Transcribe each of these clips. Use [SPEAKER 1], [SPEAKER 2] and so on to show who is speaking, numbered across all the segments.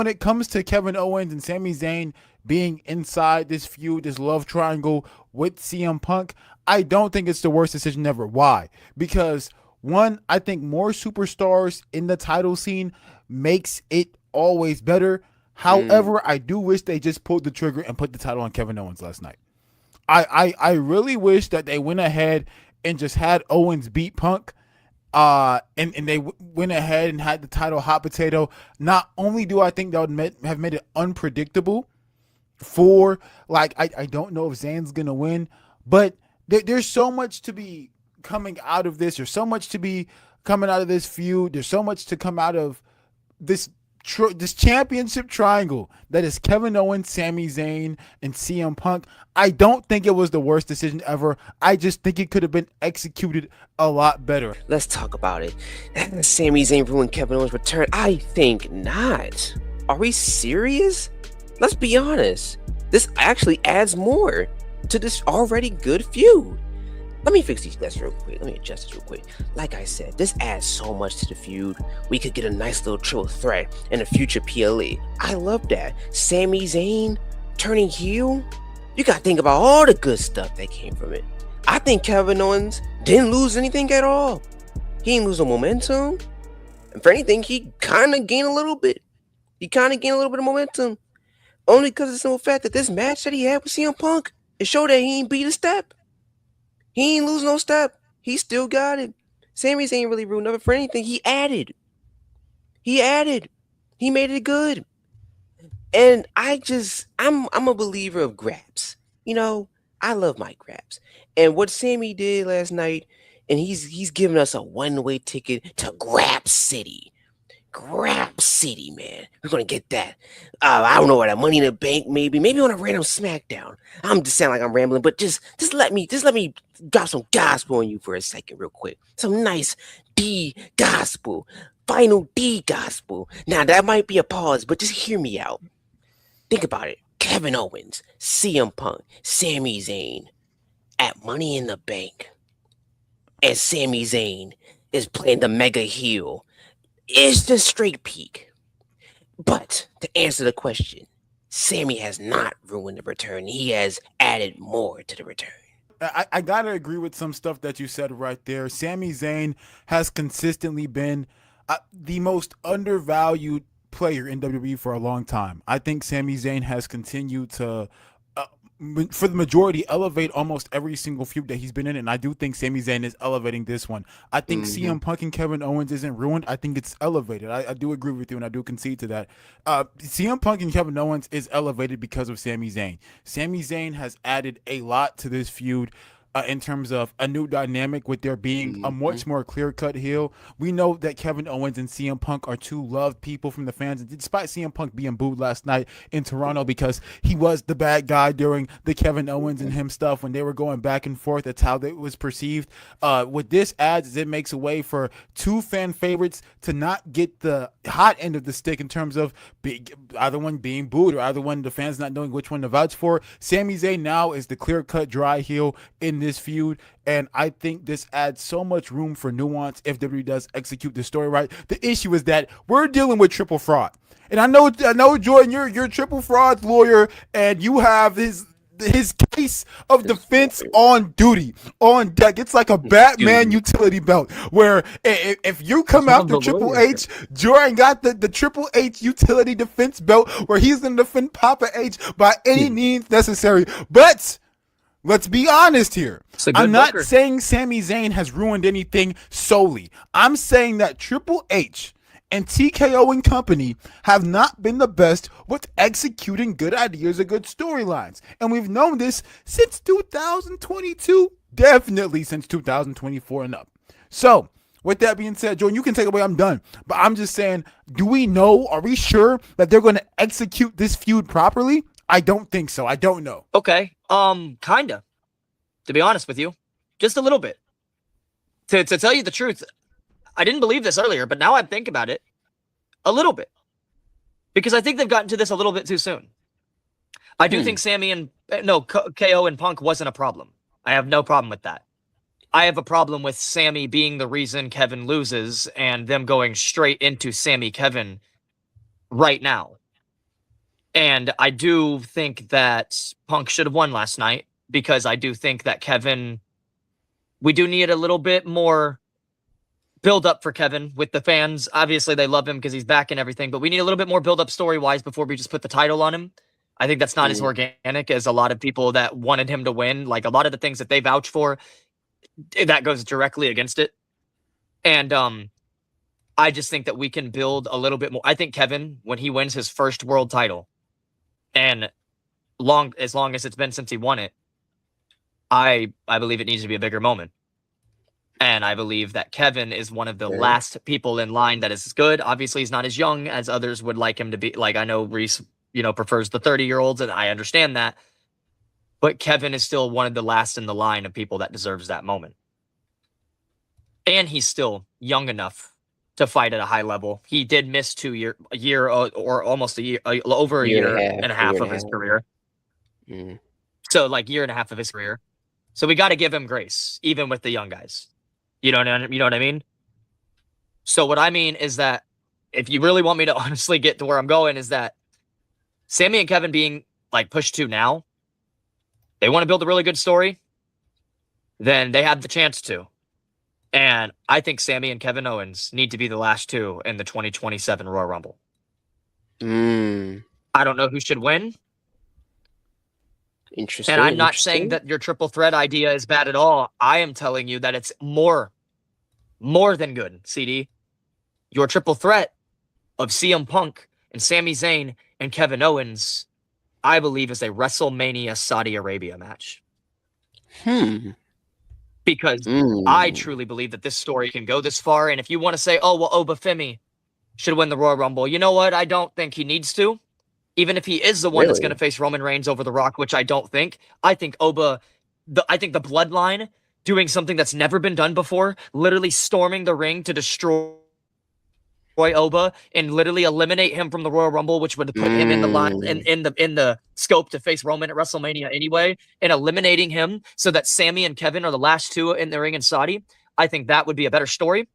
[SPEAKER 1] when it comes to Kevin Owens and Sami Zayn being inside this feud, this love triangle with CM Punk, I don't think it's the worst decision ever. Why? Because one, I think more superstars in the title scene makes it always better.
[SPEAKER 2] Mm.
[SPEAKER 1] However, I do wish they just pulled the trigger and put the title on Kevin Owens last night. I really wish that they went ahead and just had Owens beat Punk. And they went ahead and had the title hot potato. Not only do I think that would have made it unpredictable for, like, I don't know if Zayn's gonna win, but there's so much to be coming out of this. There's so much to be coming out of this feud. There's so much to come out of this this championship triangle that is Kevin Owens, Sami Zayn, and CM Punk. I don't think it was the worst decision ever. I just think it could have been executed a lot better.
[SPEAKER 2] Let's talk about it. Sami Zayn ruined Kevin Owens' return? I think not. Are we serious? Let's be honest. This actually adds more to this already good feud. Let me fix these desks real quick. Let me adjust this real quick. Like I said, this adds so much to the feud. We could get a nice little triple threat in a future PLE. I love that. Sami Zayn turning heel. You gotta think about all the good stuff that came from it. I think Kevin Owens didn't lose anything at all. He didn't lose no momentum. And for anything, he kind of gained a little bit. He kind of gained a little bit of momentum. Only because of the simple fact that this match that he had with CM Punk, it showed that he ain't beat a step. He ain't lose no step. He still got it. Sami Zayn really ruined nothing for anything. He added. He made it good. And I'm a believer of grabs. You know, I love my grabs. And what Sami did last night, and he's giving us a one-way ticket to Grab City. Grab City, man. We're gonna get that. I don't know what, that Money in the Bank, maybe on a random SmackDown. I'm just sound like I'm rambling, but just let me drop some gospel on you for a second, real quick. Some nice D gospel, final D gospel. Now that might be a pause, but just hear me out. Think about it. Kevin Owens, CM Punk, Sami Zayn at Money in the Bank, and Sami Zayn is playing the mega heel. It's the straight peak. But to answer the question, Sami has not ruined the return. He has added more to the return.
[SPEAKER 1] I gotta agree with some stuff that you said right there. Sami Zayn has consistently been the most undervalued player in WWE for a long time. I think Sami Zayn has continued to, for the majority, elevate almost every single feud that he's been in, and I do think Sami Zayn is elevating this one. I think CM Punk and Kevin Owens isn't ruined. I think it's elevated. I do agree with you, and I do concede to that. CM Punk and Kevin Owens is elevated because of Sami Zayn. Sami Zayn has added a lot to this feud. In terms of a new dynamic with there being a much more clear-cut heel. We know that Kevin Owens and CM Punk are two loved people from the fans. And despite CM Punk being booed last night in Toronto because he was the bad guy during the Kevin Owens and him stuff when they were going back and forth, that's how it was perceived. What this adds is it makes a way for two fan favorites to not get the hot end of the stick in terms of either one being booed or either one the fans not knowing which one to vouch for. Sami Zayn now is the clear-cut dry heel in this feud, and I think this adds so much room for nuance if WWE does execute the story right. The issue is that we're dealing with triple fraud, and I know, Jordan, you're a triple fraud lawyer, and you have his case of defense on duty, on deck. It's like a Batman utility belt, where if you come after Triple H, Jordan got the Triple H utility defense belt, where he's going to defend Papa H by any means necessary. But let's be honest here. I'm not saying Sami Zayn has ruined anything solely. I'm saying that Triple H and TKO and company have not been the best with executing good ideas or good storylines. And we've known this since 2022, definitely since 2024 and up. So, with that being said, Jordan, you can take it away. I'm done. But I'm just saying, do we know, are we sure that they're going to execute this feud properly? I don't think so. I don't know.
[SPEAKER 3] Okay. Kinda. To be honest with you. Just a little bit. To tell you the truth, I didn't believe this earlier, but now I think about it a little bit. Because I think they've gotten to this a little bit too soon. I do think KO and Punk wasn't a problem. I have no problem with that. I have a problem with Sami being the reason Kevin loses and them going straight into Sami Kevin right now. And I do think that Punk should have won last night because I do think that Kevin, we do need a little bit more build up for Kevin with the fans. Obviously, they love him because he's back and everything, but we need a little bit more build up story wise before we just put the title on him. I think that's not as organic as a lot of people that wanted him to win. Like a lot of the things that they vouch for, that goes directly against it. And I just think that we can build a little bit more. I think Kevin, when he wins his first world title, and as long as it's been since he won it, I believe it needs to be a bigger moment. And I believe that Kevin is one of the last people in line that is good. Obviously, he's not as young as others would like him to be. Like I know Reese, prefers the 30-year-olds, and I understand that. But Kevin is still one of the last in the line of people that deserves that moment. And he's still young enough to fight at a high level. He did miss a year almost a year, over a year and a half of his career. So like year and a half of his career. So we got to give him grace, even with the young guys. You know what I mean? So what I mean is that if you really want me to honestly get to where I'm going, is that Sami and Kevin being like pushed to now, they want to build a really good story, then they have the chance to. And I think Sami and Kevin Owens need to be the last two in the 2027 Royal Rumble. I don't know who should win.
[SPEAKER 2] Interesting.
[SPEAKER 3] And I'm not saying that your triple threat idea is bad at all. I am telling you that it's more than good, CD. Your triple threat of CM Punk and Sami Zayn and Kevin Owens, I believe, is a WrestleMania Saudi Arabia match. Because I truly believe that this story can go this far. And if you want to say, oh, well, Obafemi should win the Royal Rumble, you know what? I don't think he needs to. Even if he is the one that's going to face Roman Reigns over The Rock, which I don't think. I think I think the Bloodline doing something that's never been done before, literally storming the ring to destroy Oba and literally eliminate him from the Royal Rumble, which would put him in the line in the scope to face Roman at WrestleMania anyway, and eliminating him so that Sami and Kevin are the last two in the ring in Saudi. I think that would be a better story.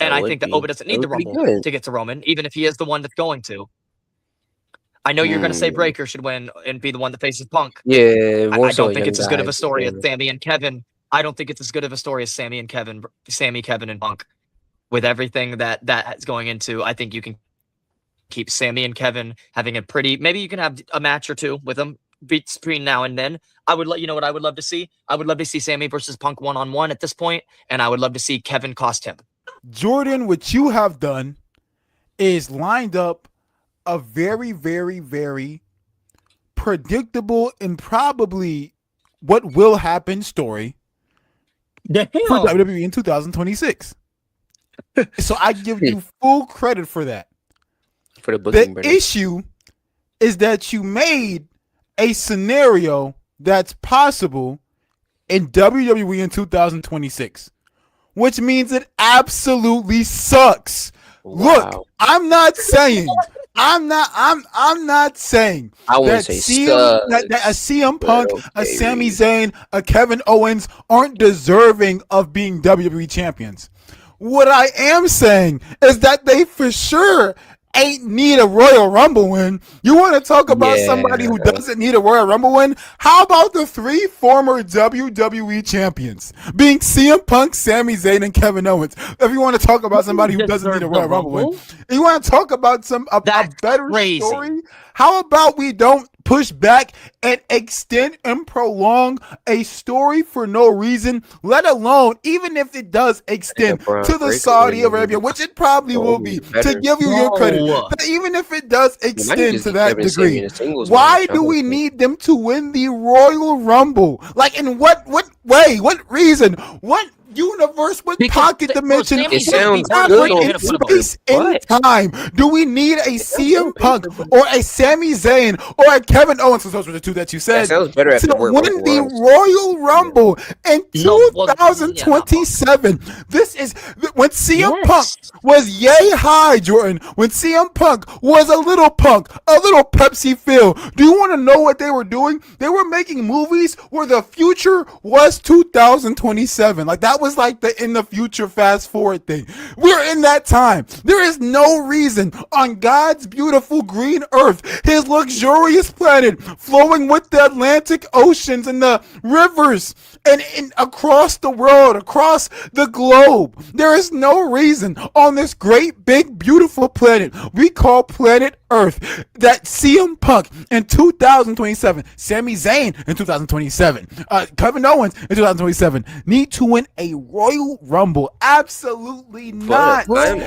[SPEAKER 3] And I think that Oba doesn't need the Rumble to get to Roman, even if he is the one that's going to. I know you're going to say Breaker should win and be the one that faces Punk.
[SPEAKER 2] Yeah,
[SPEAKER 3] I don't think it's as good of a story as Sami and Kevin. I don't think it's as good of a story as Sami, Kevin, and Punk. With everything that's going into, I think you can keep Sami and Kevin having a pretty. Maybe you can have a match or two with them between now and then. I would you know what I would love to see? I would love to see Sami versus Punk 1-on-1 at this point, and I would love to see Kevin cost him.
[SPEAKER 1] Jordan, what you have done is lined up a very, very, very predictable and probably what will happen story for WWE in 2026. So I give you full credit for that.
[SPEAKER 2] For the booking,
[SPEAKER 1] the issue is that you made a scenario that's possible in WWE in 2026, which means it absolutely sucks.
[SPEAKER 2] Wow.
[SPEAKER 1] Look, I'm not saying that a CM Punk, a Sami Zayn, a Kevin Owens aren't deserving of being WWE champions. What I am saying is that they for sure ain't need a Royal Rumble win. You want to talk about somebody who doesn't need a Royal Rumble win? How about the three former WWE champions being CM Punk, Sami Zayn, and Kevin Owens? If you want to talk about somebody who doesn't need a Royal Rumble win, you want to talk about a better story? How about we don't push back and extend and prolong a story for no reason, let alone even if it does extend to the Saudi Arabia, which it probably will be, to give you your credit. But even if it does extend to that degree, why do we need them to win the Royal Rumble? Like, in what way? What reason? What universe, what pocket dimension,
[SPEAKER 2] it sounds good
[SPEAKER 1] in space in time do we need a CM Punk or a Sami Zayn or a Kevin Owens, those were the two that you said, to win the Royal Rumble in 2027? This is when CM Punk was yay high, Jordan. When CM Punk was a little Pepsi Phil. Do you want to know what they were doing? They were making movies where the future was 2027. Like, that was like the in the future fast forward thing. We're in that time. There is no reason on God's beautiful green earth, his luxurious planet flowing with the Atlantic oceans and the rivers and across the world, across the globe. There is no reason on this great, big, beautiful planet we call planet Earth that CM Punk in 2027, Sami Zayn in 2027, Kevin Owens in 2027 need to win a Royal Rumble. Absolutely not.
[SPEAKER 2] I'm